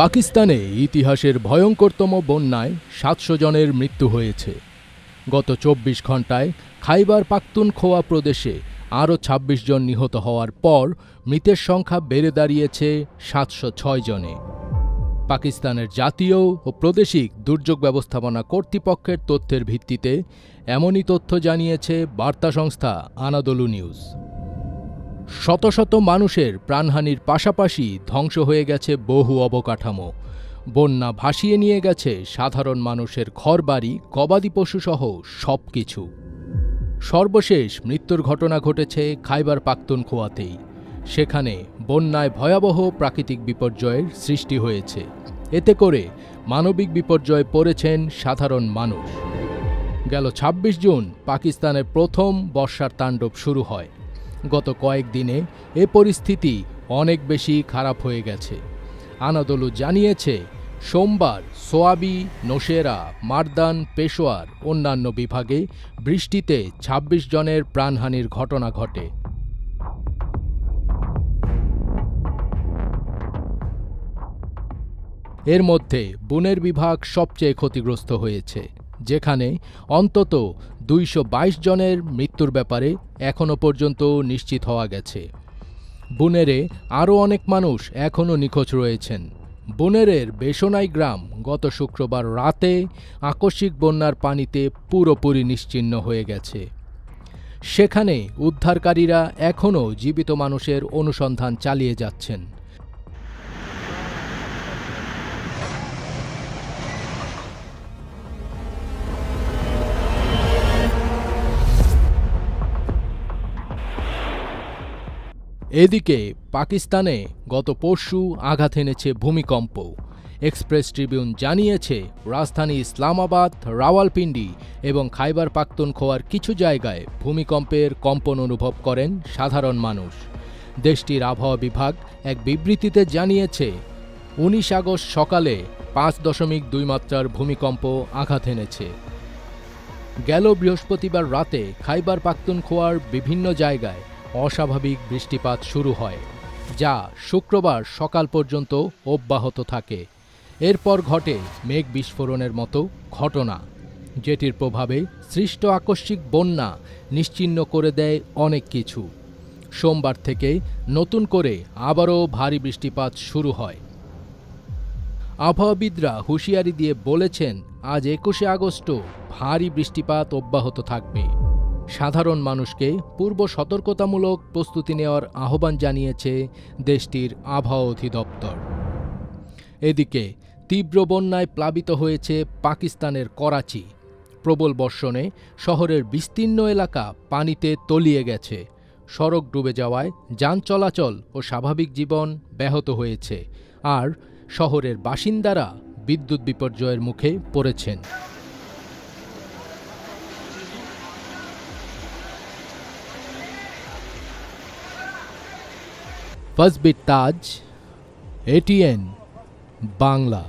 পাকিস্তানে ইতিহাসের ভয়ঙ্করতম বন্যায় ৭০০ জনের মৃত্যু হয়েছে। গত ২৪ ঘণ্টায় খাইবার পাখতুনখোয়া প্রদেশে আরও ২৬ জন নিহত হওয়ার পর মৃতের সংখ্যা বেড়ে দাঁড়িয়েছে ৭০৬ জনে। পাকিস্তানের জাতীয় ও প্রাদেশিক দুর্যোগ ব্যবস্থাপনা কর্তৃপক্ষের তথ্যের ভিত্তিতে এমনই তথ্য জানিয়েছে বার্তা সংস্থা আনাদোলু নিউজ। শত শত মানুষের প্রাণহানির পাশাপাশি ধ্বংস হয়ে গেছে বহু অবকাঠামো। বন্যা ভাসিয়ে নিয়ে গেছে সাধারণ মানুষের ঘরবাড়ি, গবাদি পশুসহ সবকিছু। সর্বশেষ মৃত্যুর ঘটনা ঘটেছে খাইবার পাখতুনখোয়াতেই। সেখানে বন্যায় ভয়াবহ প্রাকৃতিক বিপর্যয়ের সৃষ্টি হয়েছে। এতে করে মানবিক বিপর্যয়ে পড়েছেন সাধারণ মানুষ। গেল ২৬ জুন পাকিস্তানের প্রথম বর্ষার তাণ্ডব শুরু হয়। গত কয়েকদিনে এ পরিস্থিতি অনেক বেশি খারাপ হয়ে গেছে। আনাদোলু জানিয়েছে, সোমবার সোয়াবি, নোশেরা, মারদান, পেশোয়ার অন্যান্য বিভাগে বৃষ্টিতে ২৬ জনের প্রাণহানির ঘটনা ঘটে। এর মধ্যে বুনের বিভাগ সবচেয়ে ক্ষতিগ্রস্ত হয়েছে, যেখানে অন্তত ২২২ জনের মৃত্যুর ব্যাপারে এখনও পর্যন্ত নিশ্চিত হওয়া গেছে। বুনেরে আরও অনেক মানুষ এখনও নিখোঁজ রয়েছেন। বুনেরের বেসনাই গ্রাম গত শুক্রবার রাতে আকস্মিক বন্যার পানিতে পুরোপুরি নিশ্চিহ্ন হয়ে গেছে। সেখানে উদ্ধারকারীরা এখনও জীবিত মানুষের অনুসন্ধান চালিয়ে যাচ্ছেন। এদিকে পাকিস্তানে গত পরশু আঘাত এনেছে ভূমিকম্প। এক্সপ্রেস ট্রিবিউন জানিয়েছে, রাজধানী ইসলামাবাদ, রাওয়ালপিন্ডি এবং খাইবার পাখতুনখোয়ার কিছু জায়গায় ভূমিকম্পের কম্পন অনুভব করেন সাধারণ মানুষ। দেশটির আবহাওয়া বিভাগ এক বিবৃতিতে জানিয়েছে, ১৯ আগস্ট সকালে ৫.২ মাত্রার ভূমিকম্প আঘাত এনেছে। গেল বৃহস্পতিবার রাতে খাইবার পাখতুনখোয়ার বিভিন্ন জায়গায় অস্বাভাবিক বৃষ্টিপাত শুরু হয়, যা শুক্রবার সকাল পর্যন্ত অব্যাহত থাকে। এরপর ঘটে মেঘ বিস্ফোরণের মতো ঘটনা, যেটির প্রভাবে সৃষ্ট আকস্মিক বন্যা নিশ্চিহ্ন করে দেয় অনেক কিছু। সোমবার থেকে নতুন করে আবারও ভারী বৃষ্টিপাত শুরু হয়। আবহাওয়াবিদরা হুঁশিয়ারি দিয়ে বলেছেন, আজ ২১শে আগস্টও ভারী বৃষ্টিপাত অব্যাহত থাকবে। সাধারণ মানুষকে পূর্ব সতর্কতামূলক প্রস্তুতি নেওয়ার আহ্বান জানিয়েছে দেশটির আবহাওয়া অধিদপ্তর। এদিকে তীব্র বন্যায় প্লাবিত হয়েছে পাকিস্তানের করাচি। প্রবল বর্ষণে শহরের বিস্তীর্ণ এলাকা পানিতে তলিয়ে গেছে। সড়ক ডুবে যাওয়ায় যান চলাচল ও স্বাভাবিক জীবন ব্যাহত হয়েছে, আর শহরের বাসিন্দারা বিদ্যুৎ বিপর্যয়ের মুখে পড়েছেন। ফাজবির তাজ, এটিএন বাংলা।